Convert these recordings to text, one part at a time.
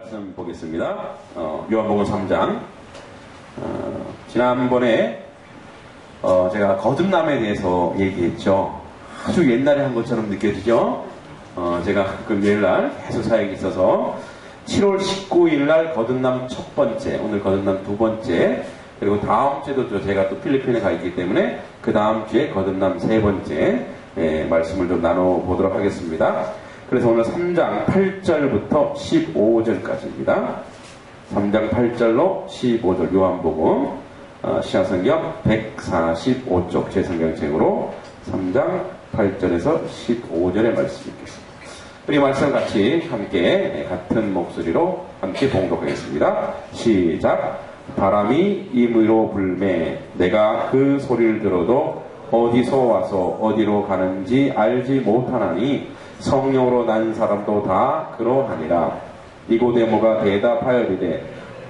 말씀 보겠습니다. 요한복음 3장. 지난번에 제가 거듭남에 대해서 얘기했죠. 아주 옛날에 한 것처럼 느껴지죠. 제가 금요일날 계속 사역이 있어서 7월 19일날 거듭남 첫 번째, 오늘 거듭남 두 번째, 그리고 다음 주에도 제가 또 필리핀에 가 있기 때문에 그 다음 주에 거듭남 세 번째 말씀을 좀 나눠보도록 하겠습니다. 그래서 오늘 3장 8절부터 15절까지입니다. 3장 8절로 15절 요한복음 시향성경 145쪽 제 성경책으로 3장 8절에서 15절의 말씀 읽겠습니다. 우리 말씀 같이 함께 같은 목소리로 함께 봉독하겠습니다. 시작. 바람이 임의로 불매 내가 그 소리를 들어도 어디서 와서 어디로 가는지 알지 못하나니 성령으로 난 사람도 다 그러하니라. 니고데모가 대답하여 이르되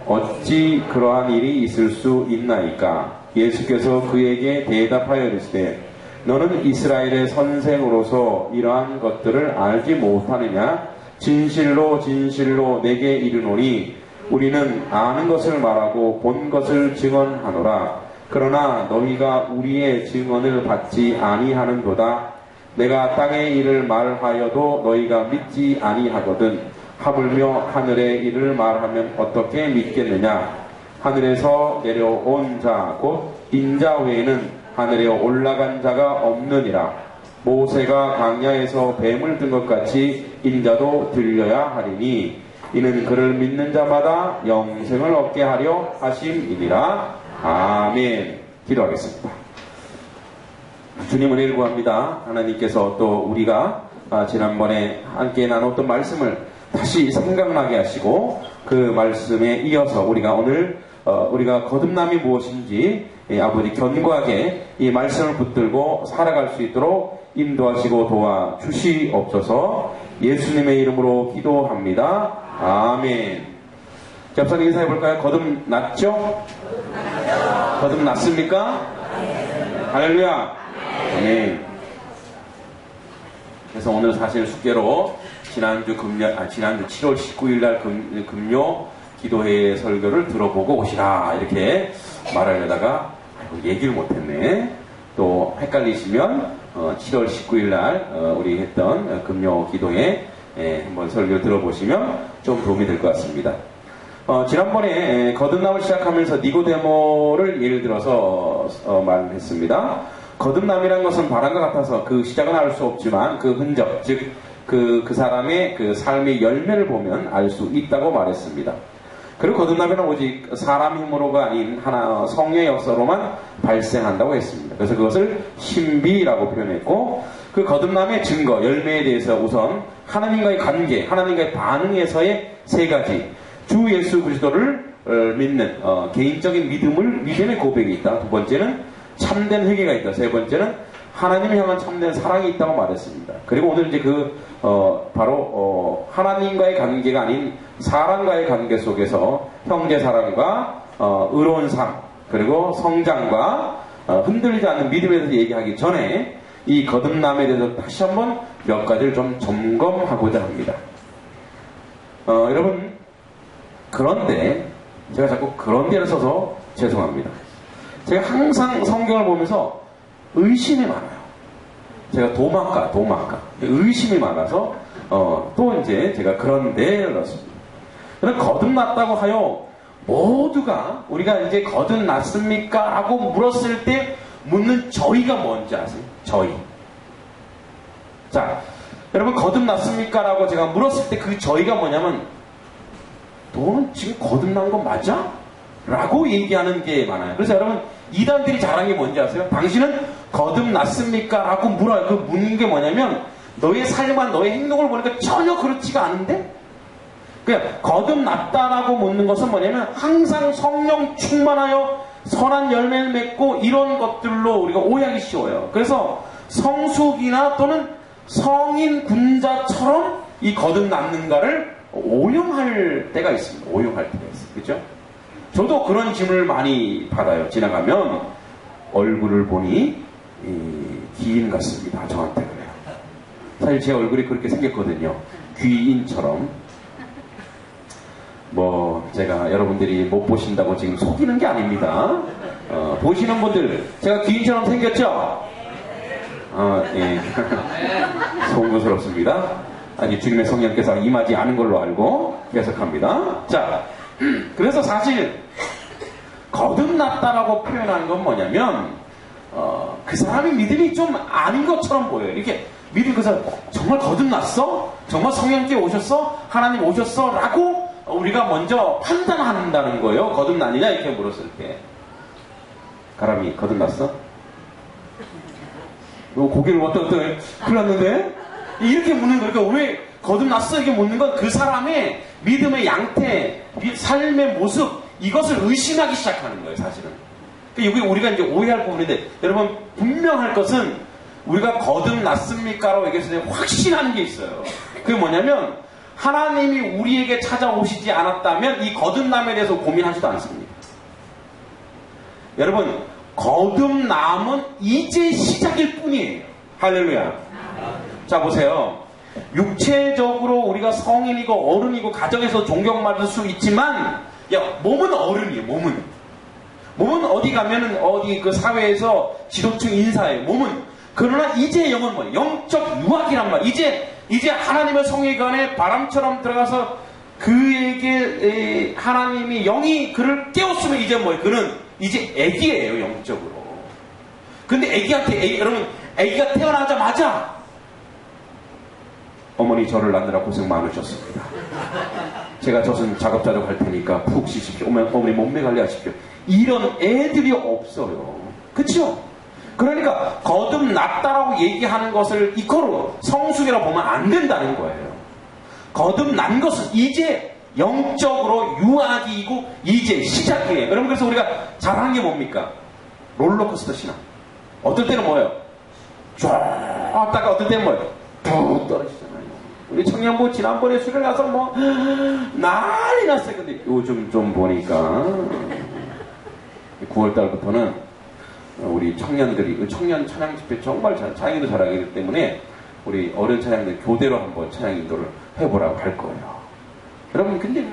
어찌 그러한 일이 있을 수 있나이까? 예수께서 그에게 대답하여 이르시되 너는 이스라엘의 선생으로서 이러한 것들을 알지 못하느냐? 진실로 진실로 내게 이르노니 우리는 아는 것을 말하고 본 것을 증언하노라. 그러나 너희가 우리의 증언을 받지 아니하는도다. 내가 땅의 일을 말하여도 너희가 믿지 아니하거든. 하물며 하늘의 일을 말하면 어떻게 믿겠느냐? 하늘에서 내려온 자 곧 인자 외에는 하늘에 올라간 자가 없느니라. 모세가 광야에서 뱀을 든 것 같이 인자도 들려야 하리니 이는 그를 믿는 자마다 영생을 얻게 하려 하심이니라. 아멘. 기도하겠습니다. 주님 은혜를 구합니다. 하나님께서 또 우리가 지난번에 함께 나눴던 말씀을 다시 생각나게 하시고 그 말씀에 이어서 우리가 오늘 우리가 거듭남이 무엇인지 아버지 견고하게 이 말씀을 붙들고 살아갈 수 있도록 인도하시고 도와주시옵소서. 예수님의 이름으로 기도합니다. 아멘. 접사님 인사해 볼까요? 거듭났죠? 거듭났습니까? 할렐루야. 네. 그래서 오늘 사실 숙제로 지난주 7월 19일 날 금요 기도회 설교를 들어보고 오시라 이렇게 말하려다가 얘기를 못했네. 또 헷갈리시면 7월 19일 날 우리 했던 금요 기도회 한번 설교 들어보시면 좀 도움이 될 것 같습니다. 지난번에 거듭남을 시작하면서 니고데모를 예를 들어서 말했습니다. 거듭남이라는 것은 바람과 같아서 그 시작은 알 수 없지만 그 흔적, 즉 그 사람의 그 삶의 열매를 보면 알 수 있다고 말했습니다. 그리고 거듭남은 오직 사람 힘으로가 아닌 하나 성령의 역사로만 발생한다고 했습니다. 그래서 그것을 신비라고 표현했고 그 거듭남의 증거, 열매에 대해서 우선 하나님과의 관계, 하나님과의 반응에서의 세 가지, 주 예수 그리스도를 믿는 개인적인 믿음의 고백이 있다. 두 번째는 참된 회개가 있다. 세 번째는 하나님을 향한 참된 사랑이 있다고 말했습니다. 그리고 오늘 이제 바로 하나님과의 관계가 아닌 사람과의 관계 속에서 형제 사랑과 의로운 삶, 그리고 성장과 흔들리지 않는 믿음에 대해서 얘기하기 전에 이 거듭남에 대해서 다시 한번 몇 가지를 좀 점검하고자 합니다. 여러분, 그런데 제가 자꾸 그런데를 써서 죄송합니다. 제가 항상 성경을 보면서 의심이 많아요. 제가 도마가 의심이 많아서 또 이제 제가 그런데를 넣었습니다. 그럼 거듭났다고 하여 모두가 우리가 이제 거듭났습니까? 라고 물었을 때 묻는 저희가 뭔지 아세요? 저희. 자, 여러분 거듭났습니까? 라고 제가 물었을 때 그 저희가 뭐냐면 너는 지금 거듭난 거 맞아? 라고 얘기하는 게 많아요. 그래서 여러분 이단들이 잘한 게 뭔지 아세요? 당신은 거듭났습니까? 라고 물어요. 그 묻는 게 뭐냐면 너의 삶과 너의 행동을 보니까 전혀 그렇지가 않은데? 그냥 거듭났다라고 묻는 것은 뭐냐면 항상 성령 충만하여 선한 열매를 맺고 이런 것들로 우리가 오해하기 쉬워요. 그래서 성숙이나 또는 성인 군자처럼 이 거듭났는가를 오용할 때가 있습니다. 오용할 때가 있어요. 그렇죠? 저도 그런 질문을 많이 받아요. 지나가면 얼굴을 보니 귀인 같습니다. 저한테 그래요. 사실 제 얼굴이 그렇게 생겼거든요. 귀인처럼. 뭐 제가 여러분들이 못 보신다고 지금 속이는 게 아닙니다. 보시는 분들 제가 귀인처럼 생겼죠? 예. 송구스럽습니다. 아직 주님의 성령께서 임하지 않은 걸로 알고 계속합니다. 자, 그래서 사실 거듭났다라고 표현하는 건 뭐냐면 그 사람이 믿음이 좀 아닌 것처럼 보여요. 이렇게 믿음 그 사람 정말 거듭났어? 정말 성령께 오셨어? 하나님 오셨어? 라고 우리가 먼저 판단한다는 거예요. 거듭나느냐 이렇게 물었을 때. 가람이 거듭났어? 너 고개를 어떻게 큰일 났는데? 이렇게 묻는 거예요. 그러니까 왜 거듭났어? 이렇게 묻는 건 그 사람의 믿음의 양태, 삶의 모습 이것을 의심하기 시작하는 거예요. 사실은. 그러니까 여기 우리가 이제 오해할 부분인데 여러분 분명할 것은 우리가 거듭났습니까라고 얘기했을 때 확신하는 게 있어요. 그게 뭐냐면 하나님이 우리에게 찾아오시지 않았다면 이 거듭남에 대해서 고민하지도 않습니다. 여러분 거듭남은 이제 시작일 뿐이에요. 할렐루야. 자 보세요. 육체적으로 우리가 성인이고 어른이고 가정에서 존경받을 수 있지만 몸은 어른이에요. 몸은 어디 가면은 어디 그 사회에서 지도층 인사해요. 몸은. 그러나 이제 영은 뭐예요? 영적 유학이란 말이에요. 이제 하나님의 성회관에 바람처럼 들어가서 그에게 하나님이 영이 그를 깨웠으면 이제 뭐예요? 그는 이제 애기예요. 영적으로. 근데 여러분 애기가 태어나자마자 어머니 저를 낳느라 고생 많으셨습니다. 제가 젖은 작업자로 갈 테니까 푹 쉬십시오. 어머니 몸매 관리하십시오. 이런 애들이 없어요. 그쵸? 그러니까 거듭났다라고 얘기하는 것을 이코로 성숙이라고 보면 안 된다는 거예요. 거듭난 것은 이제 영적으로 유아기이고 이제 시작이에요. 여러분 그래서 우리가 잘하는 게 뭡니까? 롤러코스터 신앙. 어떨 때는 뭐예요? 쫙 왔다가 어떨 때는 뭐예요? 툭 떨어지잖아요. 우리 청년부 지난번에 수련 가서 뭐 난리 났어요. 근데 요즘 좀 보니까 9월달부터는 우리 청년들이 청년 찬양 집회 정말 찬양인도 잘하기 때문에 우리 어른 찬양들 교대로 한번 찬양 인도를 해보라고 할 거예요. 여러분 근데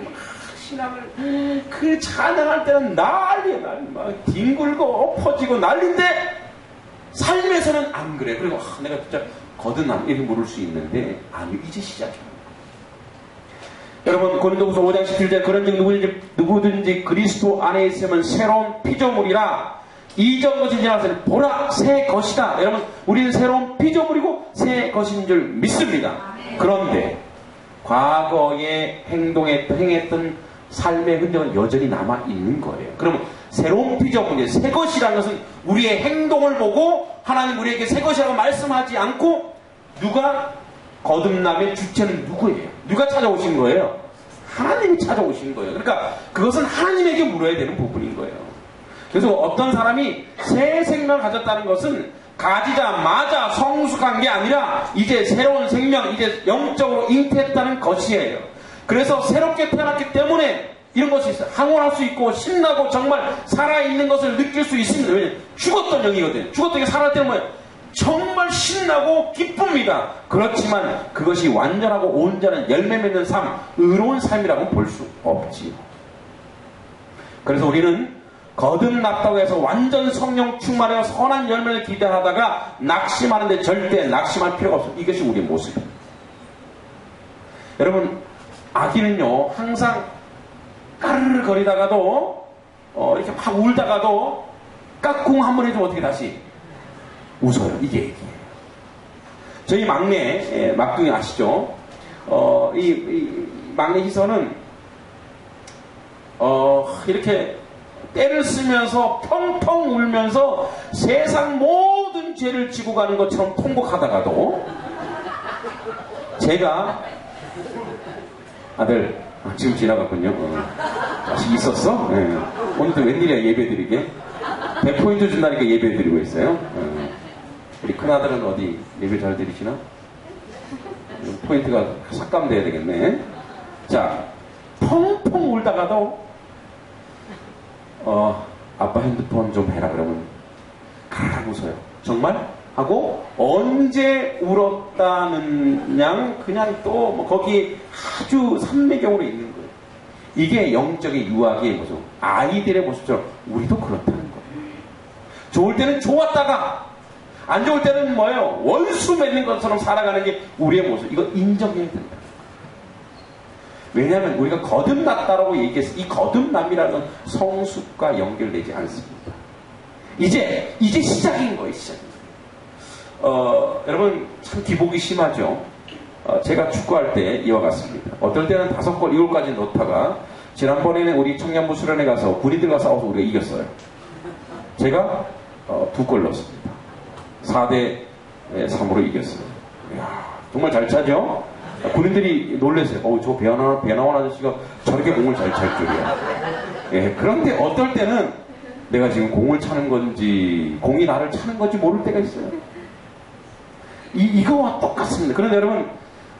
신앙을 그 찬양할 때는 난리야. 막 뒹굴고 엎어지고 난리인데 삶에서는 안 그래. 그리고 내가 진짜 거듭남 이렇게 물을 수 있는데 아니 이제 시작이야. 여러분 고린도후서 5장 17절 그런즉 누구든지 그리스도 안에 있으면 새로운 피조물이라 이전 것이 지나서 보라 새 것이다. 여러분 우리는 새로운 피조물이고 새 것인 줄 믿습니다. 그런데 과거에 행했던 삶의 흔적은 여전히 남아있는 거예요. 그러면 새로운 피조물, 새 것이라는 것은 우리의 행동을 보고 하나님 우리에게 새 것이라고 말씀하지 않고 누가 거듭남의 주체는 누구예요? 누가 찾아오신 거예요? 하나님이 찾아오신 거예요. 그러니까 그것은 하나님에게 물어야 되는 부분인 거예요. 그래서 어떤 사람이 새 생명을 가졌다는 것은 가지자마자 성숙한 게 아니라 이제 새로운 생명, 이제 영적으로 잉태했다는 것이에요. 그래서 새롭게 태어났기 때문에 이런 것이 있어요. 항원할 수 있고 신나고 정말 살아있는 것을 느낄 수 있습니다. 왜냐하면 죽었던 영이거든요. 죽었던 게 살아날 때는 뭐예요? 정말 신나고 기쁩니다. 그렇지만 그것이 완전하고 온전한 열매 맺는 삶, 의로운 삶이라고 볼 수 없지요. 그래서 우리는 거듭났다고 해서 완전 성령 충만하여 선한 열매를 기대하다가 낙심하는데 절대 낙심할 필요가 없습니다. 이것이 우리의 모습입니다. 여러분 아기는요 항상 까르르 거리다가도 이렇게 막 울다가도 까꿍 한번 해주면 어떻게 다시 웃어요. 이게 애기예요. 저희 막내 막둥이 아시죠? 이 막내 희선은 이렇게 때를 쓰면서 펑펑 울면서 세상 모든 죄를 지고 가는 것처럼 통곡하다가도 제가 아들 지금 지나갔군요. 자식 있었어? 네. 오늘도 웬일이야 예배드리게 100포인트 준다니까 예배드리고 있어요. 우리 큰아들은 어디 예배 잘 드리시나? 포인트가 삭감돼야 되겠네. 자 펑펑 울다가도 아빠 핸드폰 좀 해라 그러면 가라고 웃어요. 정말? 하고 언제 울었다는 양 그냥 또 뭐 거기 아주 산매경으로 있는 거예요. 이게 영적인 유아기의 모습, 아이들의 모습처럼 우리도 그렇다는 거예요. 좋을 때는 좋았다가 안 좋을 때는 뭐예요? 원수 맺는 것처럼 살아가는 게 우리의 모습. 이거 인정해야 된다. 왜냐하면 우리가 거듭났다라고 얘기해서 이 거듭남이라는 건 성숙과 연결되지 않습니다. 이제 시작인 거예요. 시작입니다. 여러분 참 기복이 심하죠. 제가 축구할 때 이와 같습니다. 어떨 때는 5골, 7골까지 넣다가 지난번에는 우리 청년부 수련회 가서 군인들과 싸워서 우리가 이겼어요. 제가 2골 넣었습니다. 4대 3으로 이겼어요. 이야, 정말 잘 차죠? 군인들이 놀랐어요. 저 배나원 아저씨가 저렇게 공을 잘 찰 줄이야. 예, 그런데 어떨 때는 내가 지금 공을 차는 건지 공이 나를 차는 건지 모를 때가 있어요. 이거와 똑같습니다. 그런데 여러분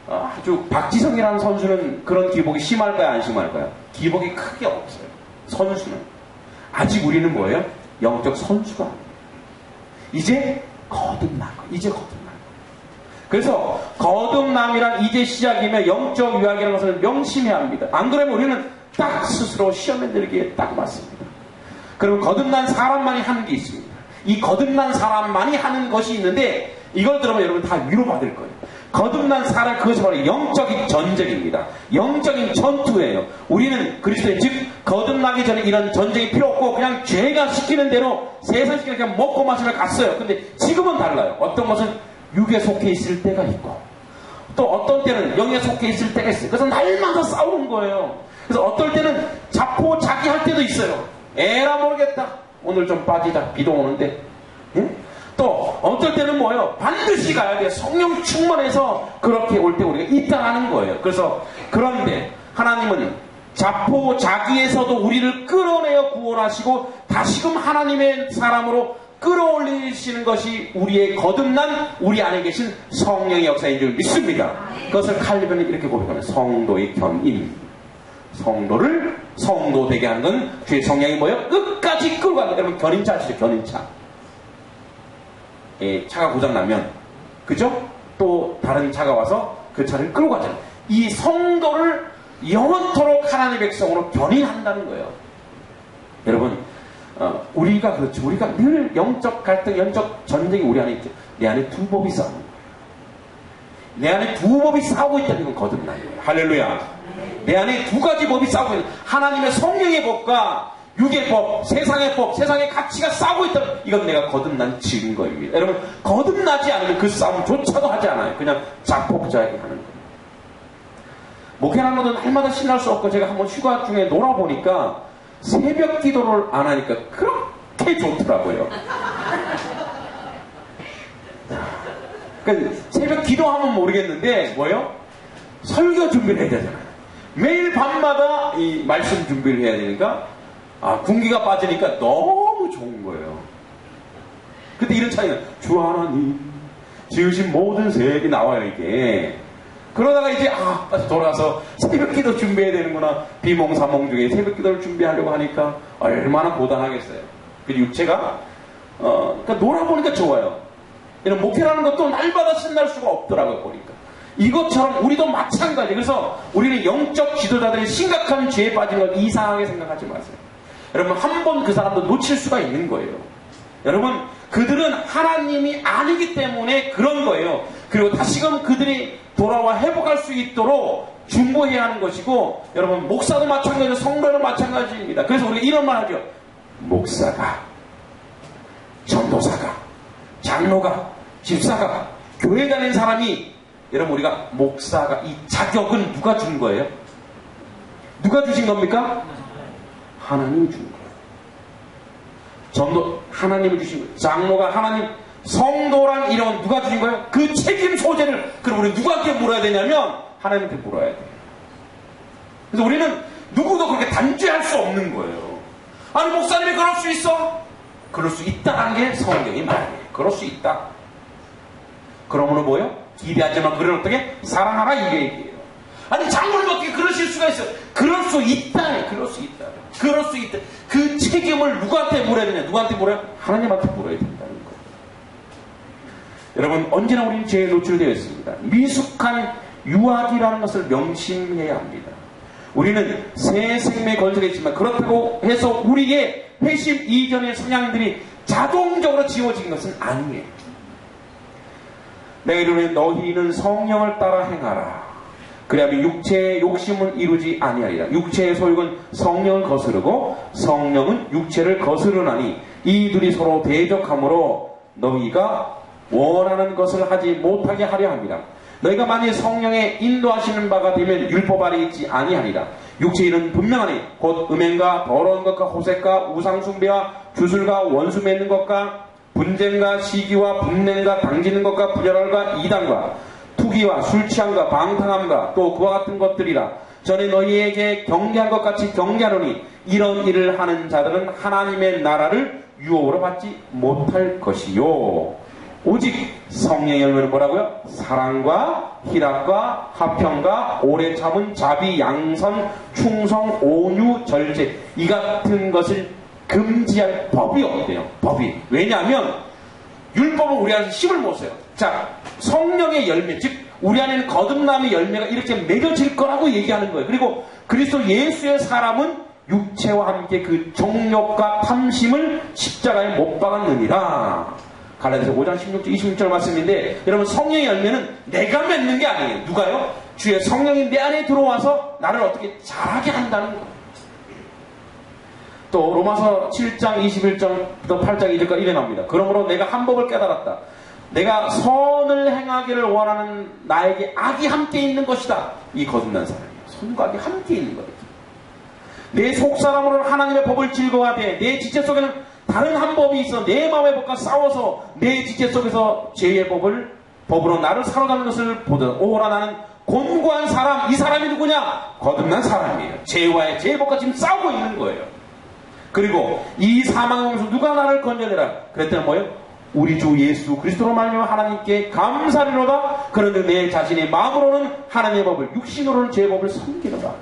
아주 박지성이라는 선수는 그런 기복이 심할까요? 안 심할까요? 기복이 크게 없어요. 선수는. 아직 우리는 뭐예요? 영적 선수가 아니에요. 이제 거듭난 거. 이제 거듭난 거. 그래서 거듭남이란 이제 시작이며 영적 유학이라는 것을 명심해야 합니다. 안 그러면 우리는 딱 스스로 시험에 들기에 딱 맞습니다. 그리고 거듭난 사람만이 하는 게 있습니다. 이 거듭난 사람만이 하는 것이 있는데 이걸 들으면 여러분 다 위로받을 거예요. 거듭난 사람, 그것이 바로 영적인 전쟁입니다. 영적인 전투예요. 우리는 그리스도인, 즉 거듭나기 전에 이런 전쟁이 필요 없고 그냥 죄가 시키는 대로 세상 시키는 그냥 먹고 마시며 갔어요. 근데 지금은 달라요. 어떤 것은 육에 속해 있을 때가 있고 또 어떤 때는 영에 속해 있을 때가 있어요. 그래서 날마다 싸우는 거예요. 그래서 어떨 때는 자포자기 할 때도 있어요. 에라 모르겠다. 오늘 좀 빠지자. 비도 오는데. 응? 또 어떨 때는 뭐예요? 반드시 가야 돼요. 성령 충만해서 그렇게 올 때 우리가 입당하는 거예요. 그래서 그런데 하나님은 자포자기에서도 우리를 끌어내어 구원하시고 다시금 하나님의 사람으로 끌어올리시는 것이 우리의 거듭난 우리 안에 계신 성령의 역사인 줄 믿습니다. 그것을 칼빈은 이렇게 고백하는 성도의 견인. 성도를 성도 되게 하는 건 주의 성령이 뭐예요? 끝까지 끌고 가는 거예요. 여러분 견인차 아시죠? 견인차. 차가 고장나면 그죠? 또 다른 차가 와서 그 차를 끌고 가잖아요. 이 성도를 영원토록 하나님의 백성으로 견인한다는 거예요. 여러분 우리가 그렇죠. 우리가 늘 영적 갈등, 영적 전쟁이 우리 안에 있죠. 내 안에 두 법이 싸우는 거예요. 내 안에 두 법이 싸우고 있다는 건 거듭난 거예요. 할렐루야. 내 안에 두 가지 법이 싸우고 있는 하나님의 성령의 법과 육의 법, 세상의 법, 세상의 가치가 싸우고 있다면 이건 내가 거듭난 증거입니다. 여러분 거듭나지 않으면 그 싸움조차도 하지 않아요. 그냥 자폭자하게 하는 거예요. 목회라는 것은 날마다 신날 수 없고 제가 한번 휴가 중에 놀아보니까 새벽 기도를 안 하니까 그렇게 좋더라고요. 그러니까 새벽 기도하면 모르겠는데 뭐예요? 설교 준비를 해야 되잖아요. 매일 밤마다 이 말씀 준비를 해야 되니까 군기가 빠지니까 너무 좋은 거예요. 근데 이런 차이는 주 하나님 지으신 모든 세계 나와요 이게. 그러다가 이제 다시 돌아서 새벽 기도 준비해야 되는구나. 비몽사몽 중에 새벽 기도를 준비하려고 하니까 얼마나 고단하겠어요. 그 육체가 그러니까 놀아보니까 좋아요. 이런 목회라는 것도 날마다 신날 수가 없더라고요 보니까. 이것처럼 우리도 마찬가지. 그래서 우리는 영적 지도자들이 심각한 죄에 빠진 걸 이상하게 생각하지 마세요. 여러분 한 번 그 사람도 놓칠 수가 있는 거예요. 여러분 그들은 하나님이 아니기 때문에 그런 거예요. 그리고 다시금 그들이 돌아와 회복할 수 있도록 중보해야 하는 것이고 여러분 목사도 마찬가지고 성도도 마찬가지입니다. 그래서 우리가 이런 말 하죠. 목사가, 전도사가, 장로가, 집사가, 교회 다니는 사람이 여러분 우리가 목사가 이 자격은 누가 준 거예요? 누가 주신 겁니까? 하나님이 준 거예요. 전도 하나님이 주신 거예요. 장로가 하나님, 성도란 이름은 누가 주신 거예요? 그 책임 소재를 그럼 우리 누구한테 물어야 되냐면 하나님한테 물어야 돼요. 그래서 우리는 누구도 그렇게 단죄할 수 없는 거예요. 아니 목사님이 그럴 수 있어? 그럴 수 있다는 게 성경이 말해요. 그럴 수 있다. 그러므로 뭐예요? 기대하지만 그를 어떻게? 사랑하라 이 얘기예요. 아니 장로님 어떻게 그러실 수가 있어요? 그럴 수 있다. 그럴 수 있다. 그럴 수 있다. 그 책임을 누구한테 물어야 되냐? 누구한테 물어요? 하나님한테 물어야 된다는 거예요. 여러분 언제나 우리는 죄에 노출되어 있습니다. 미숙한 유학이라는 것을 명심해야 합니다. 우리는 새 생명에 걸쳐져 있지만 그렇다고 해서 우리의 회심 이전의 성향들이 자동적으로 지워진 것은 아니에요. 내가 이르노니 너희는 성령을 따라 행하라. 그래야면 육체의 욕심을 이루지 아니하리라. 육체의 소욕은 성령을 거스르고 성령은 육체를 거스르나니 이 둘이 서로 대적하므로 너희가 원하는 것을 하지 못하게 하려 합니다. 너희가 만일 성령의 인도하시는 바가 되면 율법 아래 있지 아니하리라. 육체의 일은 분명하니 곧 음행과 더러운 것과 호색과 우상숭배와 주술과 원수 맺는 것과 분쟁과 시기와 분냉과 당지는 것과 분열과 이단과 투기와 술취함과 방탕함과 또 그와 같은 것들이라. 전에 너희에게 경계한 것 같이 경계하노니 이런 일을 하는 자들은 하나님의 나라를 유업으로 받지 못할 것이요. 오직 성령의 열매는 뭐라고요? 사랑과 희락과 화평과 오래 참은 자비 양선 충성 온유 절제 이 같은 것을 금지할 법이 없대요. 법이. 왜냐하면 율법은 우리 안에서 힘을 못 써요. 자, 성령의 열매, 즉 우리 안에는 거듭남의 열매가 이렇게 맺어질 거라고 얘기하는 거예요. 그리고 그리스도 예수의 사람은 육체와 함께 그 정욕과 탐심을 십자가에 못 박았느니라. 갈라디아서 5장 16절 26절 말씀인데, 여러분 성령의 열매는 내가 맺는 게 아니에요. 누가요? 주의 성령이 내 안에 들어와서 나를 어떻게 자라게 한다는 거예요. 또 로마서 7장 21절부터 8장 2절까지 이래 나옵니다. 그러므로 내가 한 법을 깨달았다. 내가 선을 행하기를 원하는 나에게 악이 함께 있는 것이다. 이 거듭난 사람이에요. 선과 악이 함께 있는 거예요. 내 속사람으로는 하나님의 법을 즐거워하되 내 지체 속에는 다른 한 법이 있어 내 마음의 법과 싸워서 내 지체 속에서 죄의 법으로 나를 사로잡는 것을 보다. 오호라 나는 곤고한 사람. 이 사람이 누구냐? 거듭난 사람이에요. 죄와의 죄의 법과 지금 싸우고 있는 거예요. 그리고 이 사망의 몸에서 누가 나를 건져내라. 그랬더니 뭐예요? 우리 주 예수 그리스도로 말미암아 하나님께 감사리로다. 그런데 내 자신의 마음으로는 하나님의 법을 육신으로는 죄의 법을 섬기노라.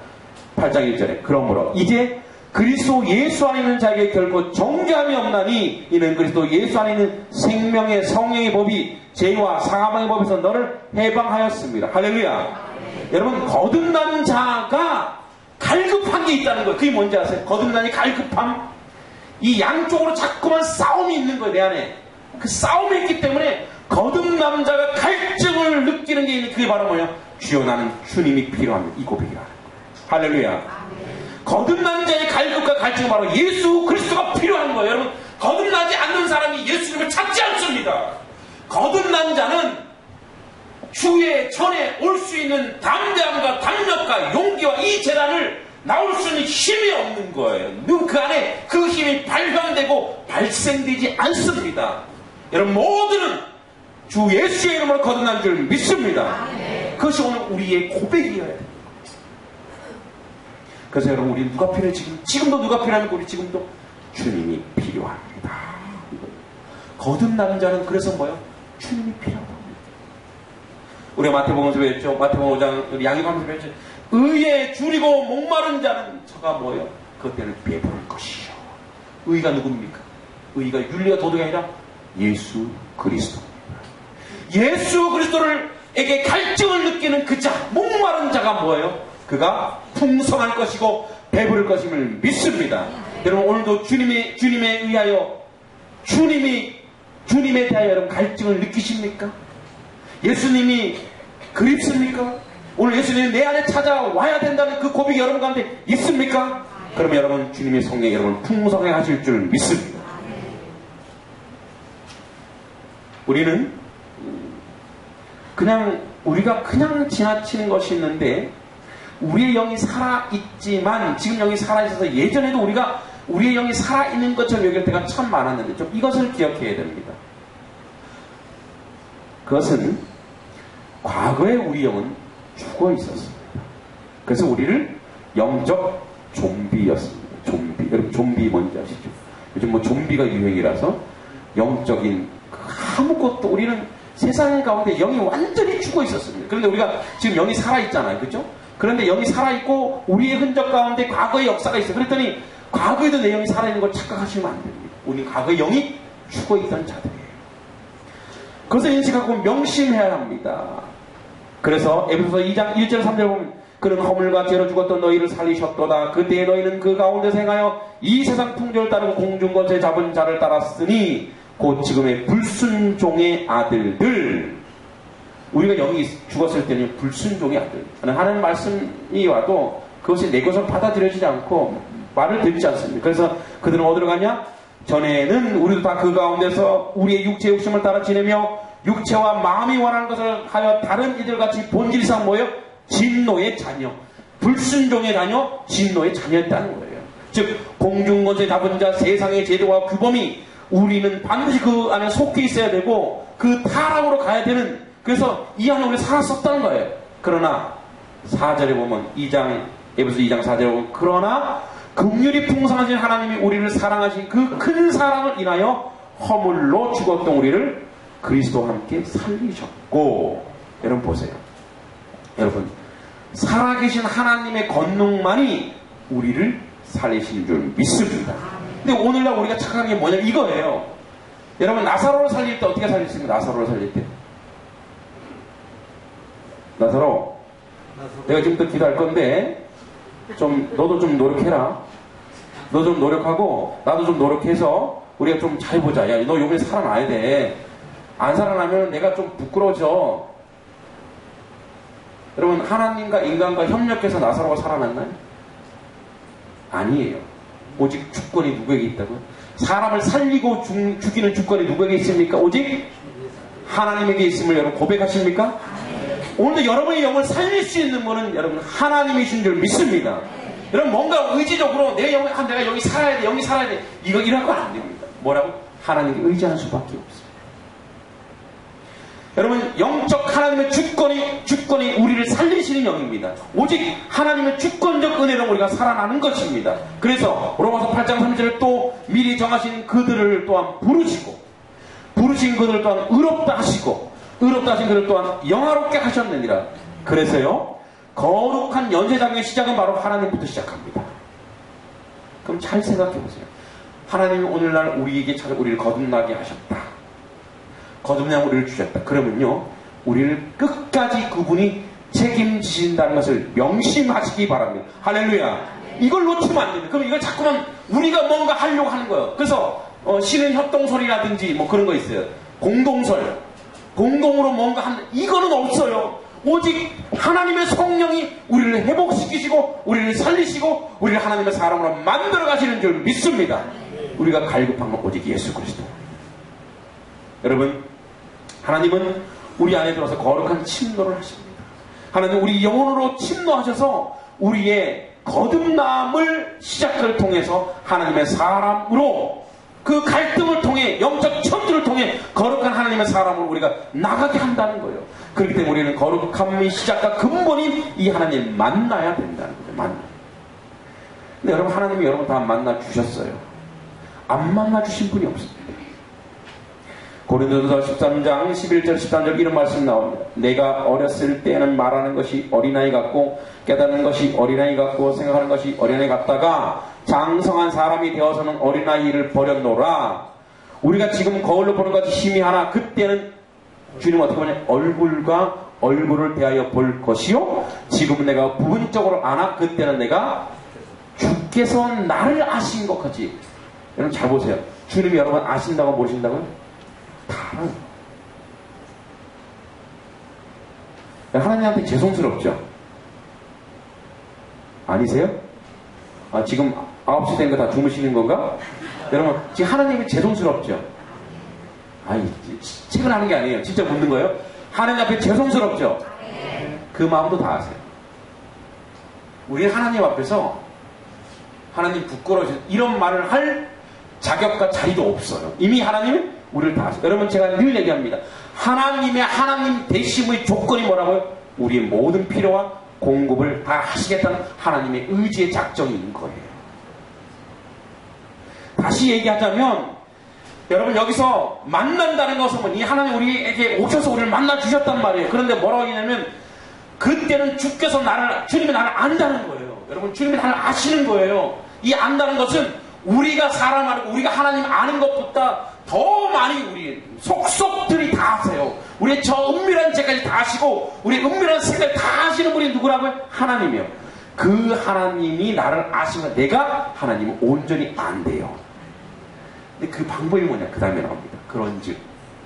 8장 1절에 그러므로 이제 그리스도 예수 안에 있는 자에게 결코 정죄함이 없나니 이는 그리스도 예수 안에 있는 생명의 성령의 법이 죄와 사망의 법에서 너를 해방하였습니다. 할렐루야. 여러분 거듭난 자가 갈급한 게 있다는 거예요. 그게 뭔지 아세요? 거듭나니 갈급함. 이 양쪽으로 자꾸만 싸움이 있는 거예요. 내 안에. 그 싸움이 있기 때문에 거듭난 자가 갈증을 느끼는 게 있는 그게 바로 뭐예요? 주여 나는 주님이 필요합니다. 이 고백이라는 거예요. 할렐루야. 거듭난 자의 갈급과 갈증은 바로 예수 그리스도가 필요한 거예요. 여러분 거듭나지 않는 사람이 예수님을 찾지 않습니다. 거듭난 자는 주의 전에 올 수 있는 담대함과 담력과 용기와 이 재단을 나올 수 있는 힘이 없는 거예요. 그 안에 그 힘이 발현되고 발생되지 않습니다. 여러분 모두는 주 예수의 이름으로 거듭난 줄 믿습니다. 그것이 오늘 우리의 고백이어야 돼요. 그래서 여러분 우리 누가 필요해? 지금도 누가 필요합니까? 우리 지금도 주님이 필요합니다. 거듭나는 자는 그래서 뭐예요? 주님이 필요하다. 우리가 마태복음에서 배웠죠. 마태복음 5장 양육하면서 배웠죠. 의에 줄이고 목마른 자는 저가 뭐예요? 그것 때문에 배부를 것이요. 의가 누굽니까? 의가 윤리와 도덕이 아니라 예수 그리스도입니다. 예수 그리스도에게 갈증을 느끼는 그 자, 목마른 자가 뭐예요? 그가 풍성할 것이고 배부를 것임을 믿습니다. 여러분 오늘도 주님에 의하여 주님에 대하여 여러분 갈증을 느끼십니까? 예수님이 그립습니까? 오늘 예수님이 내 안에 찾아와야 된다는 그 고백이 여러분 가운데 있습니까? 그러면 여러분 주님의 성령이 여러분 풍성하게 하실 줄 믿습니다. 우리는 우리가 그냥 지나치는 것이 있는데 우리의 영이 살아있지만 지금 영이 살아있어서 예전에도 우리의 영이 살아있는 것처럼 여길 때가 참 많았는데 좀 이것을 기억해야 됩니다. 그것은 과거에 우리 영은 죽어 있었습니다. 그래서 우리를 영적 좀비였습니다. 좀비. 여러분 좀비 뭔지 아시죠? 요즘 뭐 좀비가 유행이라서 영적인 아무것도 우리는 세상 가운데 영이 완전히 죽어 있었습니다. 그런데 우리가 지금 영이 살아있잖아요. 그렇죠? 그런데 영이 살아있고 우리의 흔적 가운데 과거의 역사가 있어요. 그랬더니 과거에도 내 영이 살아있는 걸 착각하시면 안 됩니다. 우리는 과거의 영이 죽어있던 자들이에요. 그것을 인식하고 명심해야 합니다. 그래서 에베소서 2장 1절 3절 보면 그는 허물과 죄로 죽었던 너희를 살리셨도다. 그때에 너희는 그 가운데서 행하여 이 세상 풍조를 따르고 공중권세 잡은 자를 따랐으니 곧 지금의 불순종의 아들들. 우리가 여기 죽었을 때는 불순종의 아들 하는 말씀이 와도 그것이 내 것으로 받아들여지지 않고 말을 듣지 않습니다. 그래서 그들은 어디로 가냐? 전에는 우리도 다 그 가운데서 우리의 육체 욕심을 따라 지내며 육체와 마음이 원하는 것을 하여 다른 이들같이 본질상 뭐예요? 진노의 자녀, 불순종의 자녀, 진노의 자녀였다는 거예요. 즉 공중권세 잡은 자, 세상의 제도와 규범이 우리는 반드시 그 안에 속해 있어야 되고 그 타락으로 가야 되는, 그래서 이 안에 우리 살았었다는 거예요. 그러나 4절에 보면 에베소 2장 4절에 보면 그러나 긍휼이 풍성하신 하나님이 우리를 사랑하신 그 큰 사랑을 인하여 허물로 죽었던 우리를 그리스도와 함께 살리셨고. 여러분 보세요. 여러분 살아계신 하나님의 권능만이 우리를 살리신 줄 믿습니다. 근데 오늘날 우리가 착각한 게 뭐냐 이거예요. 여러분 나사로를 살릴 때 어떻게 살렸습니까? 나사로를 살릴 때 나사로 내가 지금부터 기도할 건데 너도 좀 노력해라. 너 좀 노력하고 나도 좀 노력해서 우리가 좀 잘해보자. 야, 너 요번에 살아나야 돼. 안 살아나면 내가 좀 부끄러워져. 여러분 하나님과 인간과 협력해서 나사로가 살아났나요? 아니에요. 오직 주권이 누구에게 있다고요? 사람을 살리고 죽이는 주권이 누구에게 있습니까? 오직 하나님에게 있음을 여러분 고백하십니까? 오늘도 여러분의 영을 살릴 수 있는 분은 여러분 하나님이신 줄 믿습니다. 여러분 뭔가 의지적으로 내 영을 내가 여기 살아야 돼, 여기 살아야 돼, 이런 건 안 됩니다. 뭐라고? 하나님께 의지하는 수밖에 없어요. 여러분 영적 하나님의 주권이 우리를 살리시는 영입니다. 오직 하나님의 주권적 은혜로 우리가 살아나는 것입니다. 그래서 로마서 8장 3절에 또 미리 정하신 그들을 또한 부르신 그들을 또한 의롭다 하시고 의롭다 하신 그들 또한 영화롭게 하셨느니라. 그래서요 거룩한 연쇄장의 시작은 바로 하나님부터 시작합니다. 그럼 잘 생각해 보세요. 하나님이 오늘날 우리에게 우리를 거듭나게 하셨다. 거듭나 우리를 주셨다. 그러면요 우리를 끝까지 그분이 책임지신다는 것을 명심하시기 바랍니다. 할렐루야. 이걸 놓치면 안 됩니다. 그럼 이걸 자꾸만 우리가 뭔가 하려고 하는 거예요. 그래서 신은 협동설이라든지 뭐 그런 거 있어요. 공동설, 공동으로 뭔가 하는, 이거는 없어요. 오직 하나님의 성령이 우리를 회복시키시고 우리를 살리시고 우리를 하나님의 사람으로 만들어 가시는 줄 믿습니다. 우리가 갈급한 건 오직 예수 그리스도. 여러분 하나님은 우리 안에 들어서 거룩한 침노를 하십니다. 하나님 우리 영혼으로 침노하셔서 우리의 거듭남을 시작을 통해서 하나님의 사람으로 그 갈등을 통해 영적 천주를 통해 거룩한 하나님의 사람으로 우리가 나가게 한다는 거예요. 그렇기 때문에 우리는 거룩함의 시작과 근본인 이 하나님 만나야 된다는 거예요. 근데 여러분 하나님이 여러분 다 만나 주셨어요. 안 만나 주신 분이 없습니다. 고린도전서 13장 11절 13절 이런 말씀 나옵니다. 내가 어렸을 때는 말하는 것이 어린아이 같고 깨닫는 것이 어린아이 같고 생각하는 것이 어린아이 같다가 장성한 사람이 되어서는 어린아이를 버렸노라. 우리가 지금 거울로 보는 것이 힘이 하나 그때는 주님 어떻게 보냐 얼굴과 얼굴을 대하여 볼 것이요 지금은 내가 부분적으로 아나 그때는 내가 주께서 나를 아신 것 같이. 여러분 잘 보세요. 주님이 여러분 아신다고 모르신다고요? 다 알아요. 하나님한테 죄송스럽죠? 아니세요? 지금 9시 된 거 다 주무시는 건가? 여러분 지금 하나님이 죄송스럽죠? 책을 하는 게 아니에요. 진짜 묻는 거예요. 하나님 앞에 죄송스럽죠? 그 마음도 다 아세요. 우리는 하나님 앞에서 하나님 부끄러우셔서 이런 말을 할 자격과 자리도 없어요. 이미 하나님은 우리를 다 아세요. 여러분 제가 늘 얘기합니다. 하나님의 하나님 되심의 조건이 뭐라고요? 우리의 모든 필요와 공급을 다 하시겠다는 하나님의 의지의 작정인 거예요. 다시 얘기하자면 여러분 여기서 만난다는 것은 이 하나님 우리에게 오셔서 우리를 만나주셨단 말이에요. 그런데 뭐라고 하냐면 그때는 주님이 나를 안다는 거예요. 여러분 주님이 나를 아시는 거예요. 이 안다는 것은 우리가 사람 알고 우리가 하나님 아는 것보다 더 많이 우리 속속들이 다 아세요. 우리의 저 은밀한 죄까지 다 아시고 우리의 은밀한 생각을 다 아시는 분이 누구라고요? 하나님이요. 그 하나님이 나를 아시면 내가 하나님을 온전히 안돼요. 근데 그 방법이 뭐냐? 그 다음에 나옵니다. 그런즉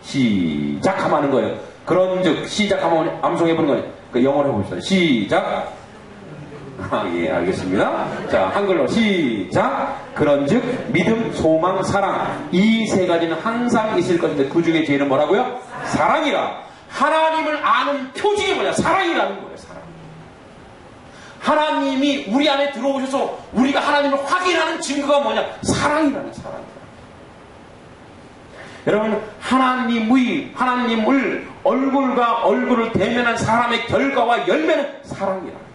시작하면 하는 거예요. 그런즉 시작하면 암송해보는 거예요. 그 영어로 해봅시다. 시작. 예, 알겠습니다. 자, 한글로 시작. 그런즉 믿음, 소망, 사랑, 이 세 가지는 항상 있을 것인데 그 중에 제일은 뭐라고요? 사랑이라. 하나님을 아는 표징이 뭐냐? 사랑이라는 거예요. 사랑. 하나님이 우리 안에 들어오셔서 우리가 하나님을 확인하는 증거가 뭐냐? 사랑이라는 사랑이다. 여러분, 하나님을 얼굴과 얼굴을 대면한 사람의 결과와 열매는 사랑이라는 거예요.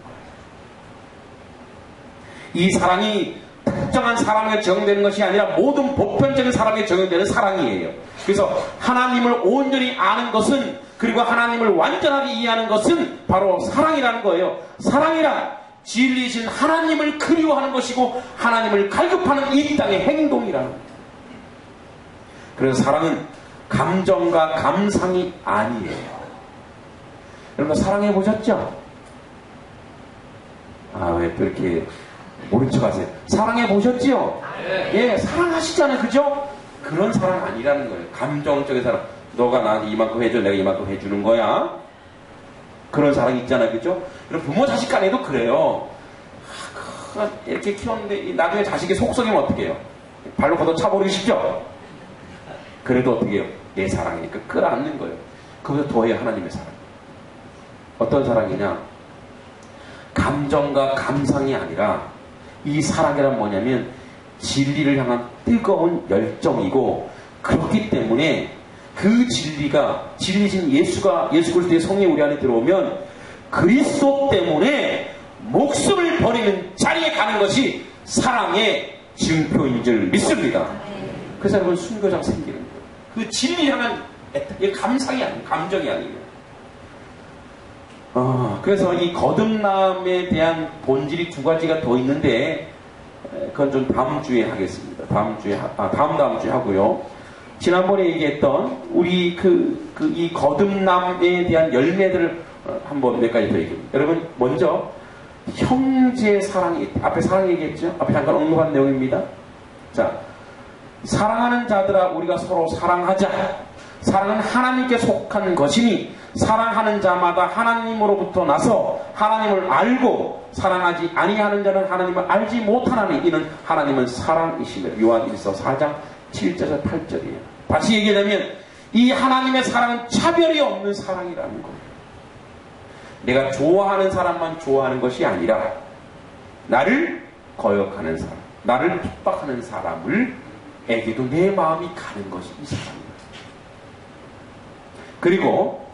이 사랑이 특정한 사람에게 적용되는 것이 아니라 모든 보편적인 사람에게 적용되는 사랑이에요. 그래서 하나님을 온전히 아는 것은, 그리고 하나님을 완전하게 이해하는 것은 바로 사랑이라는 거예요. 사랑이란 진리신 하나님을 그리워하는 것이고 하나님을 갈급하는 이 땅의 행동이라는 거예요. 그래서 사랑은 감정과 감상이 아니에요. 여러분 사랑해 보셨죠? 아, 왜 또 이렇게 모른 척 하세요? 사랑해 보셨지요? 예, 사랑하시잖아요. 그죠? 그런 사랑 아니라는 거예요. 감정적인 사랑. 너가 나한테 이만큼 해줘, 내가 이만큼 해주는 거야. 그런 사랑이 있잖아요. 그죠? 여러분 부모 자식 간에도 그래요. 이렇게 키웠는데 나중에 자식이 속썩이면 어떻게 해요? 발로 걷어 차버리기 쉽죠? 그래도 어떻게 해요? 내 사랑이니까 끌어안는 거예요. 거기서 더해요. 하나님의 사랑. 어떤 사랑이냐? 감정과 감상이 아니라 이 사랑이란 뭐냐면 진리를 향한 뜨거운 열정이고, 그렇기 때문에 그 진리가, 진리신 예수 그리스도의 성령이 우리 안에 들어오면 그리스도 때문에 목숨을 버리는 자리에 가는 것이 사랑의 증표인 줄 믿습니다. 그래서 여러분 순교장 생기는 거예요. 그 진리를 향한 감상이 아니에요. 감정이 아니에요. 그래서 이 거듭남에 대한 본질이 두 가지가 더 있는데, 그건 좀 다음 주에 하겠습니다. 다음 주에 하고요. 지난번에 얘기했던 우리 이 거듭남에 대한 열매들을 한번 몇 가지 더 얘기합니다. 여러분, 먼저 형제 사랑이, 앞에 사랑 얘기했죠? 앞에 잠깐 언급한 내용입니다. 자, 사랑하는 자들아 우리가 서로 사랑하자. 사랑은 하나님께 속한 것이니 사랑하는 자마다 하나님으로부터 나서 하나님을 알고 사랑하지 아니하는 자는 하나님을 알지 못하나니 이는 하나님은 사랑이시며. 요한일서 4장 7절에서 8절이에요. 다시 얘기하자면 이 하나님의 사랑은 차별이 없는 사랑이라는 거예요. 내가 좋아하는 사람만 좋아하는 것이 아니라 나를 거역하는 사람, 나를 핍박하는 사람에게도 내 마음이 가는 것이 이 사랑입니다. 그리고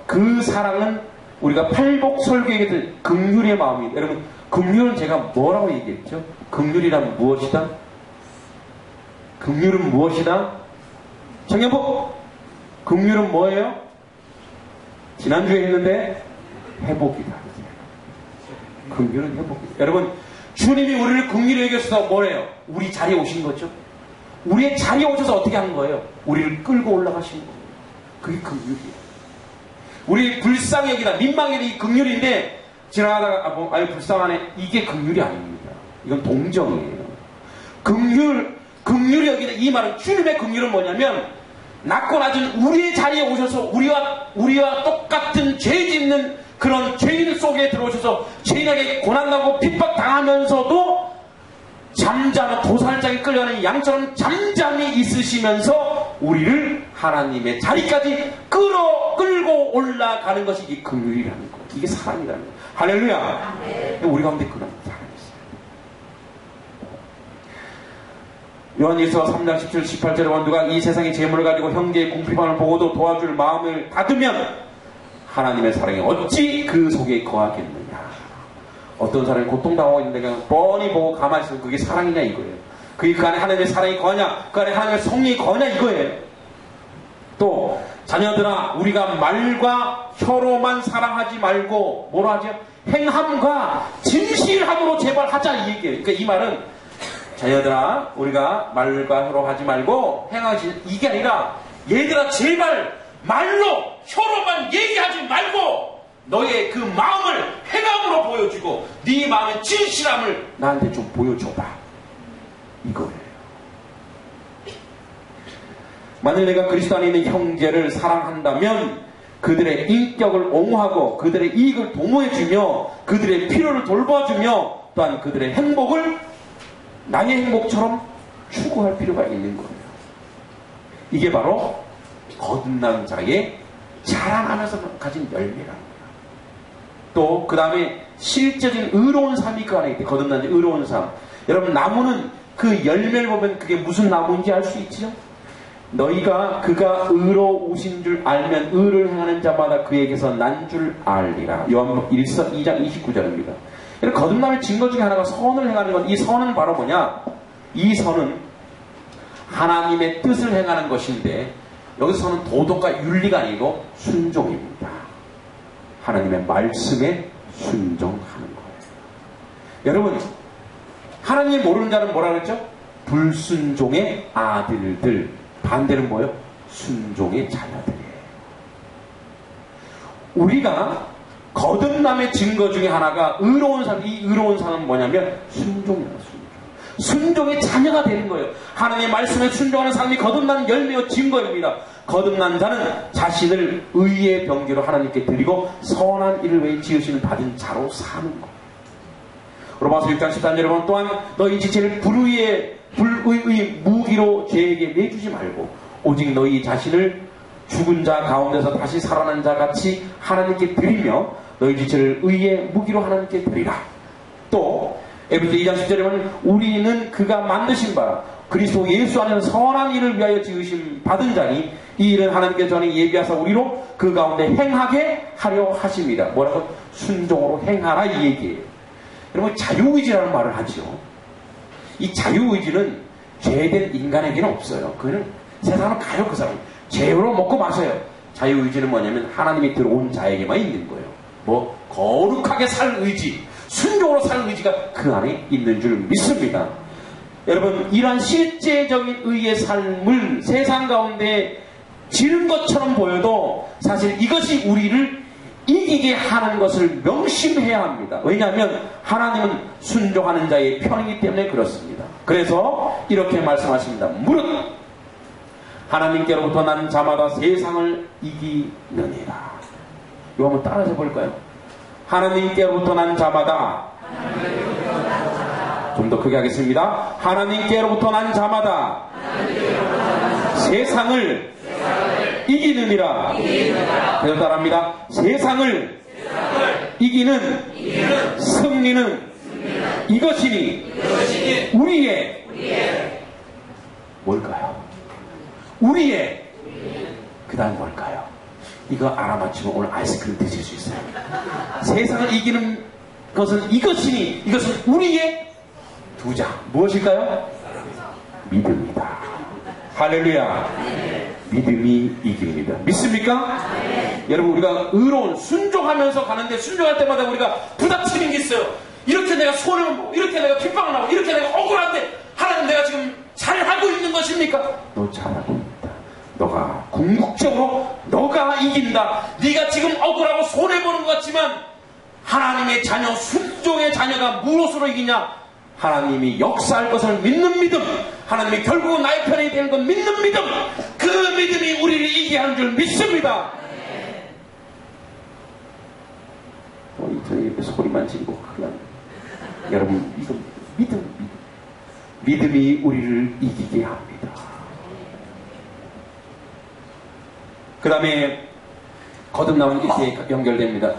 그 사랑은 우리가 팔복 설교 얘기했던 긍휼의 마음입니다. 여러분, 긍휼은 제가 뭐라고 얘기했죠? 긍휼이란 무엇이다? 긍휼은 무엇이다? 정연복! 긍휼은 뭐예요? 지난주에 했는데 회복이다. 긍휼은 회복이다. 여러분, 주님이 우리를 긍휼히 여겨서 뭐래요? 우리 자리에 오신 거죠? 우리의 자리에 오셔서 어떻게 하는 거예요? 우리를 끌고 올라가신 거예요. 그게 긍휼이에요. 우리 불쌍히 여기다, 민망히 여기다, 이 긍휼인데 지나가다가 아유 불쌍하네, 이게 긍휼이 아닙니다. 이건 동정이에요. 긍휼이 여기다, 이 말은, 주님의 긍휼은 뭐냐면 낮고 낮은 우리의 자리에 오셔서 우리와 똑같은 죄 짓는 그런 죄인 속에 들어오셔서 죄인에게 고난당하고 핍박당하면서도 잠잠한 도살장에 끌려가는 양처럼 잠잠히 있으시면서 우리를 하나님의 자리까지 끌고 올라가는 것이 이게 긍휼이라는 거예요. 이게 사랑이라는 거예요. 할렐루야. 우리 가운데 그런 사랑이 있어요. 요한일서 3장 17, 18절에 보면 누가 이 세상의 재물을 가지고 형제의 궁핍함을 보고도 도와줄 마음을 닫으면 하나님의 사랑이 어찌 그 속에 거하겠느냐. 어떤 사람이 고통당하고 있는데 그냥 뻔히 보고 가만히 있으면 그게 사랑이냐 이거예요. 그게 그 안에 하나님의 사랑이 거하냐, 그 안에 하나님의 성령이 거하냐 이거예요. 또 자녀들아 우리가 말과 혀로만 사랑하지 말고 뭐라 하죠? 행함과 진실함으로 제발 하자 이 얘기예요. 그러니까 이 말은 자녀들아 우리가 말과 혀로 하지 말고 행하지, 이게 아니라 얘들아 제발 말로 혀로만 얘기하지 말고 너의 그 마음을 행함으로 보여주고 네 마음의 진실함을 나한테 좀 보여줘봐. 이거예요. 만일 내가 그리스도 안에 있는 형제를 사랑한다면 그들의 인격을 옹호하고 그들의 이익을 도모해주며 그들의 필요를 돌봐주며 또한 그들의 행복을 나의 행복처럼 추구할 필요가 있는 거예요. 이게 바로 거듭난 자의 자라나면서 가진 열매라는 거예요. 또 그 다음에 실제적인 의로운 삶이 그 안에 있대. 거듭난 자의 의로운 삶. 여러분, 나무는 그 열매를 보면 그게 무슨 나무인지 알 수 있죠? 너희가 그가 의로우신 줄 알면 의를 행하는 자마다 그에게서 난 줄 알리라. 요한복음 2장 29절입니다. 거듭남의 증거 중에 하나가 선을 행하는 건, 이 선은 바로 뭐냐? 이 선은 하나님의 뜻을 행하는 것인데, 여기서 선은 도덕과 윤리가 아니고 순종입니다. 하나님의 말씀에 순종하는 거예요. 여러분, 하나님이 모르는 자는 뭐라 그랬죠? 불순종의 아들들. 반대는 뭐예요? 순종의 자녀들이에요. 우리가 거듭남의 증거 중에 하나가 의로운 삶. 이 의로운 삶은 뭐냐면 순종이에요. 순종의 자녀가 되는 거예요. 하나님의 말씀에 순종하는 삶이 거듭난 열매와 증거입니다. 거듭난 자는 자신을 의의 병기로 하나님께 드리고 선한 일을 위해 지으시는 받은 자로 사는 거예요. 로마서 6장 13절에 보면 또한 너희 지체를 불의의 무기로 죄에게 내주지 말고 오직 너희 자신을 죽은 자 가운데서 다시 살아난 자 같이 하나님께 드리며 너희 지체를 의의 무기로 하나님께 드리라. 또 에베소 2장 10절에 보면 우리는 그가 만드신 바 그리스도 예수 안에서 선한 일을 위하여 지으심 받은 자니 이 일은 하나님께 전에 예비하사 우리로 그 가운데 행하게 하려 하십니다. 뭐라고? 순종으로 행하라, 이 얘기예요. 여러분, 자유의지라는 말을 하죠. 이 자유의지는 죄된 인간에게는 없어요. 그는 세상은 가요, 그 사람. 죄로 먹고 마셔요. 자유의지는 뭐냐면 하나님이 들어온 자에게만 있는 거예요. 뭐 거룩하게 살 의지, 순종으로 살 의지가 그 안에 있는 줄 믿습니다. 여러분, 이러한 실제적인 의의 삶을 세상 가운데 지는 것처럼 보여도 사실 이것이 우리를 이기게 하는 것을 명심해야 합니다. 왜냐하면 하나님은 순종하는 자의 편이기 때문에 그렇습니다. 그래서 이렇게 말씀하십니다. 무릇 하나님께로부터 난 자마다 세상을 이기느니라. 이거 한번 따라해 볼까요? 하나님께로부터 난 자마다, 좀 더 크게 하겠습니다. 하나님께로부터 난 자마다 세상을 이기느니라. 그래서 따라합니다. 세상을 이기는 승리는 이것이니 우리의 뭘까요? 우리의 그 다음 뭘까요? 이거 알아맞히면 오늘 아이스크림 드실 수 있어요. 세상을 이기는 것은 이것이니 이것은 우리의 두자. 무엇일까요? 믿음이다. 할렐루야. 믿음이 이깁니다. 믿습니까? 여러분, 우리가 의로운 순종하면서 가는데 순종할 때마다 우리가 부닥치는 게 있어요. 이렇게 내가 손해를 보고 이렇게 내가 핍박을 하고 이렇게 내가 억울한데 하나님, 내가 지금 잘하고 있는 것입니까? 너 잘하고 있다. 너가 궁극적으로 너가 이긴다. 네가 지금 억울하고 손해보는 것 같지만 하나님의 자녀, 순종의 자녀가 무엇으로 이기냐? 하나님이 역사할 것을 믿는 믿음, 하나님이 결국 나의 편이 되는 것 믿는 믿음, 그 믿음이 우리를 이기게 하는 줄 믿습니다. 저희 이렇게 소리만 지르고 큰일 납니다. 여러분, 이거 믿음이 우리를 이기게 합니다. 그 다음에 거듭남은 이렇게 연결됩니다.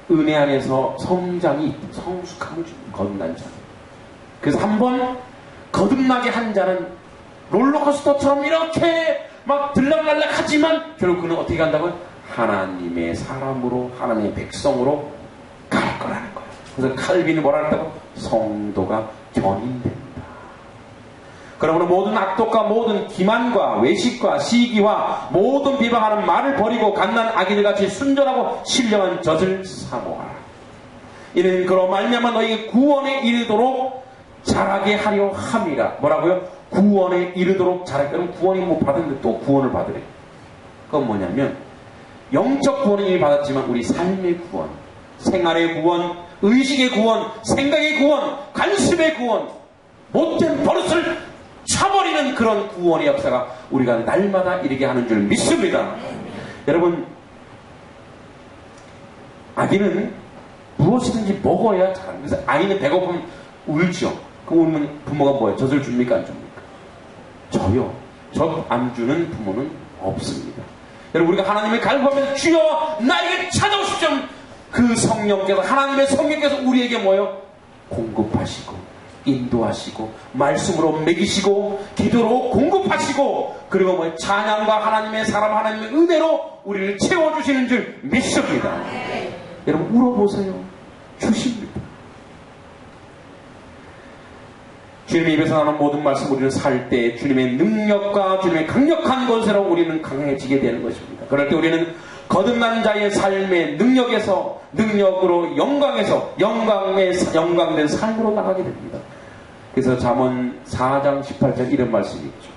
은혜 안에서 성장이, 성숙함을 주는 거듭난 자. 그래서 한번 거듭나게 한 자는 롤러코스터처럼 이렇게 막 들락날락 하지만 결국 그는 어떻게 간다고요? 하나님의 사람으로, 하나님의 백성으로 갈 거라는 거예요. 그래서 칼빈이 뭐라 했다고? 성도가 견인됩니다. 그러므로 모든 악독과 모든 기만과 외식과 시기와 모든 비방하는 말을 버리고 갓난 아기들같이 순전하고 신령한 젖을 사모하라. 이는 그로 말미암아 너희에게 구원에 이르도록 자라게 하려 함이라. 뭐라고요? 구원에 이르도록 자라게. 그럼 구원이 못 받았는데 또 구원을 받으래. 그건 뭐냐면 영적 구원은 이미 받았지만 우리 삶의 구원, 생활의 구원, 의식의 구원, 생각의 구원, 관심의 구원, 못된 버릇을 쳐버리는 그런 구원의 역사가 우리가 날마다 이르게 하는 줄 믿습니다. 여러분, 아기는 무엇이든지 먹어야 자랍니다. 그래서 아이는 배고프면 울죠. 그 울면 부모가 뭐예요? 젖을 줍니까? 안 줍니까? 저요. 젖 안 주는 부모는 없습니다. 여러분, 우리가 하나님을 갈구하면 주여 나에게 찾아오십시오. 그 성령께서, 하나님의 성령께서 우리에게 뭐예요? 공급하시고 인도하시고 말씀으로 먹이시고 기도로 공급하시고, 그리고 뭐 찬양과 하나님의 사람, 하나님의 은혜로 우리를 채워주시는 줄 믿습니다. 여러분, 울어보세요. 주십니다. 주님의 입에서 나오는 모든 말씀 우리는 살 때 주님의 능력과 주님의 강력한 권세로 우리는 강해지게 되는 것입니다. 그럴 때 우리는 거듭난 자의 삶의 능력에서, 능력으로 영광에서 영광된 삶으로 나가게 됩니다. 그래서 잠언 4장 18절 이런 말씀이 있죠.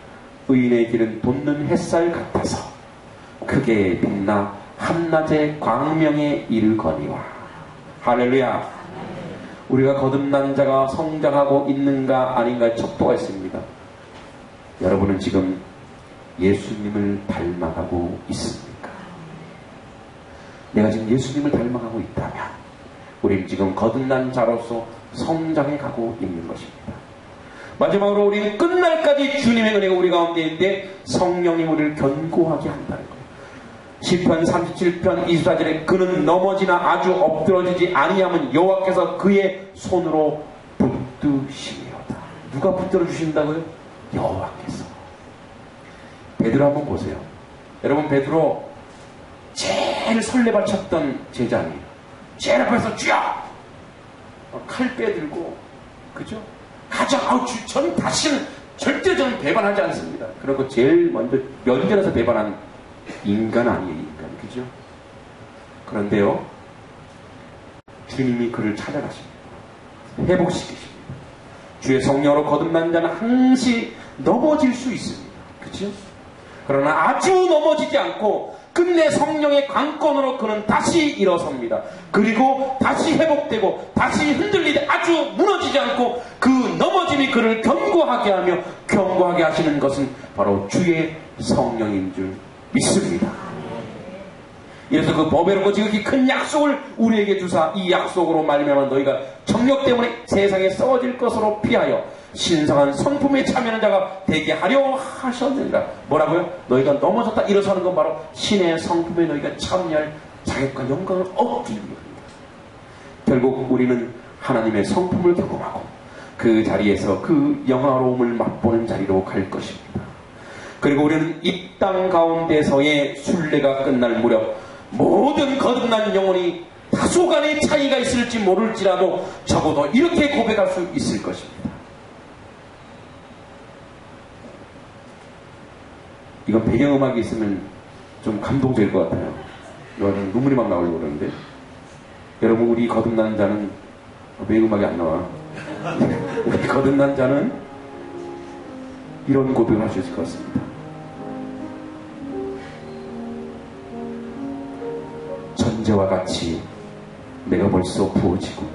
의인의 길은 돋는 햇살 같아서 크게 빛나 한낮의 광명에 이르거니와. 할렐루야. 우리가 거듭난 자가 성장하고 있는가 아닌가의 척도가 있습니다. 여러분은 지금 예수님을 닮아가고 있습니까? 내가 지금 예수님을 닮아가고 있다면 우리는 지금 거듭난 자로서 성장해 가고 있는 것입니다. 마지막으로 우리는 끝날까지 주님의 은혜가 우리 가운데 있는데 성령이 우리를 견고하게 한다는 거예요. 시편 37편 24절에 그는 넘어지나 아주 엎드러지지 아니하면 여호와께서 그의 손으로 붙드시리로다. 누가 붙들어 주신다고요? 여호와께서. 베드로 한번 보세요. 여러분, 베드로 제일 설레발 쳤던 제자 아니에요. 제일 앞에서 주여! 칼 빼들고, 그죠? 가자! 저는 다시는 절대 저는 배반하지 않습니다. 그리고 제일 먼저 면전에서 배반한 인간 아니에요, 인간. 그죠? 그런데요, 주님이 그를 찾아가십니다. 회복시키십니다. 주의 성령으로 거듭난 자는 항시 넘어질 수 있습니다. 그죠? 그러나 아주 넘어지지 않고 끝내 성령의 강권으로 그는 다시 일어섭니다. 그리고 다시 회복되고 다시 흔들리되 아주 무너지지 않고 그 넘어짐이 그를 견고하게 하며, 견고하게 하시는 것은 바로 주의 성령인 줄 믿습니다. 이래서 그 보배롭고 지극히 큰 약속을 우리에게 주사 이 약속으로 말미암아 너희가 정욕 때문에 세상에 썩어질 것으로 피하여 신성한 성품에 참여하는 자가 되게 하려 하셨느니라. 뭐라고요? 너희가 넘어졌다 일어서는 건 바로 신의 성품에 너희가 참여할 자격과 영광을 얻기 위함입니다. 결국 우리는 하나님의 성품을 경험하고 그 자리에서 그 영화로움을 맛보는 자리로 갈 것입니다. 그리고 우리는 이 땅 가운데서의 순례가 끝날 무렵 모든 거듭난 영혼이 다소간의 차이가 있을지 모를지라도 적어도 이렇게 고백할 수 있을 것입니다. 이건 배경음악이 있으면 좀 감동적일 것 같아요. 이거는 눈물이 막 나오려고 그러는데, 여러분, 우리 거듭난 자는 배경음악이 안 나와. 우리 거듭난 자는 이런 고백을 할 수 있을 것 같습니다. 전제와 같이 내가 벌써 부어지고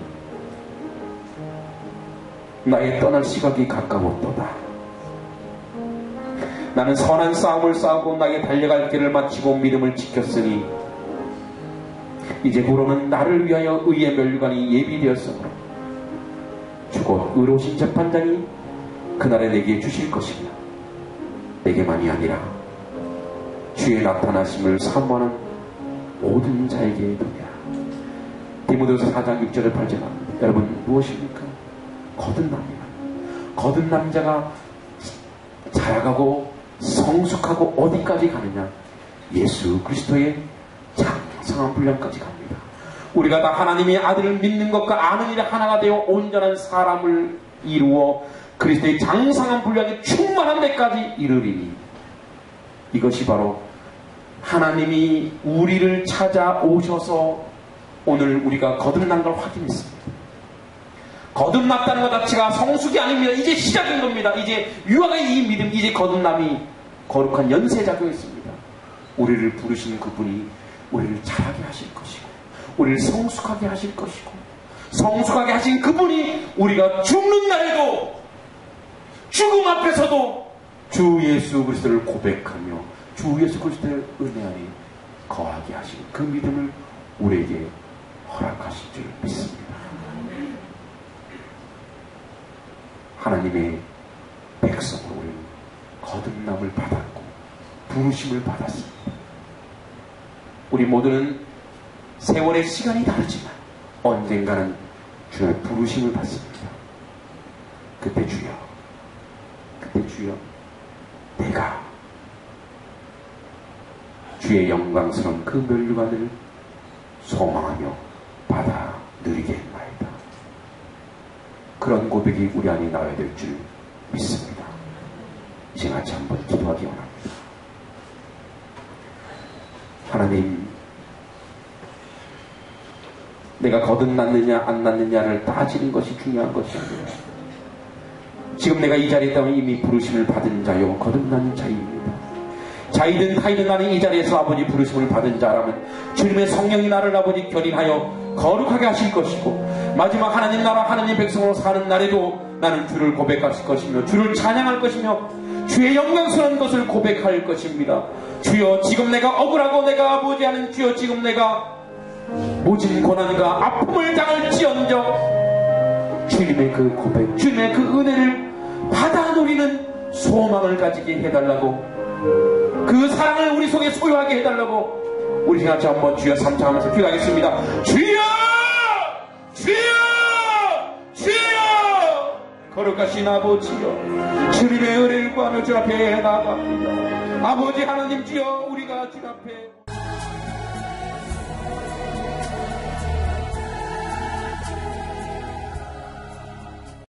나의 떠날 시각이 가까웠도다. 나는 선한 싸움을 싸우고 나의 달려갈 길을 마치고 믿음을 지켰으니 이제 후로는 나를 위하여 의의 면류관이 예비되었으므로 주곧 의로우신 재판장이 그날에 내게 주실 것이며 내게만이 아니라 주의 나타나심을 사모하는 모든 자에게 도리라. 디모데후서 4장 6절을 8절 합니다. 여러분, 무엇입니까? 거듭납니다. 거듭난 자가 자라가고 성숙하고 어디까지 가느냐? 예수 그리스도의 장성한 분량까지 갑니다. 우리가 다 하나님의 아들을 믿는 것과 아는 일에 하나가 되어 온전한 사람을 이루어 그리스도의 장성한 분량에 충만한 데까지 이르리니, 이것이 바로 하나님이 우리를 찾아오셔서 오늘 우리가 거듭난 걸 확인했습니다. 거듭났다는 것 자체가 성숙이 아닙니다. 이제 시작인 겁니다. 이제 유아의 이 믿음, 이제 거듭남이 거룩한 연쇄작용이 있습니다. 우리를 부르신 그분이 우리를 자라게 하실 것이고 우리를 성숙하게 하실 것이고 성숙하게 하신 그분이 우리가 죽는 날에도 죽음 앞에서도 주 예수 그리스도를 고백하며 주 예수 그리스도의 은혜 안에 거하게 하신 그 믿음을 우리에게 허락하실 줄 믿습니다. 하나님의 백성으로 우리는 거듭남을 받았고 부르심을 받았습니다. 우리 모두는 세월의 시간이 다르지만 언젠가는 주의 부르심을 받습니다. 그때 주여 내가 주의 영광스러운 그 면류관을 소망하며 받아 누리게 했나이다. 그런 고백이 우리 안에 나와야 될 줄 믿습니다. 이제 같이 한번 기도하기 원합니다. 하나님, 내가 거듭났느냐 안 났느냐를 따지는 것이 중요한 것이 아니라 지금 내가 이 자리에 있다면 이미 부르심을 받은 자요 거듭난 자입니다. 자이든 타이든 나는 이 자리에서 아버지 부르심을 받은 자라면 주님의 성령이 나를 아버지 견인하여 거룩하게 하실 것이고 마지막 하나님 나라 하나님 백성으로 사는 날에도 나는 주를 고백할 것이며 주를 찬양할 것이며 주의 영광스러운 것을 고백할 것입니다. 주여 지금 내가 억울하고 내가 아버지 하는 주여 지금 내가 모진 고난과 아픔을 당할지언정 주님의 그 고백 주님의 그 은혜를 받아 누리는 소망을 가지게 해달라고 그 사랑을 우리 속에 소유하게 해달라고 우리 같이 한번 주여 삼창하면서 기도하겠습니다. 주여 주여 주여 거룩하신 아버지여 주님의 은혜를 구하며 주 앞에 나아갑니다. 아버지 하나님 주여 우리가 주 앞에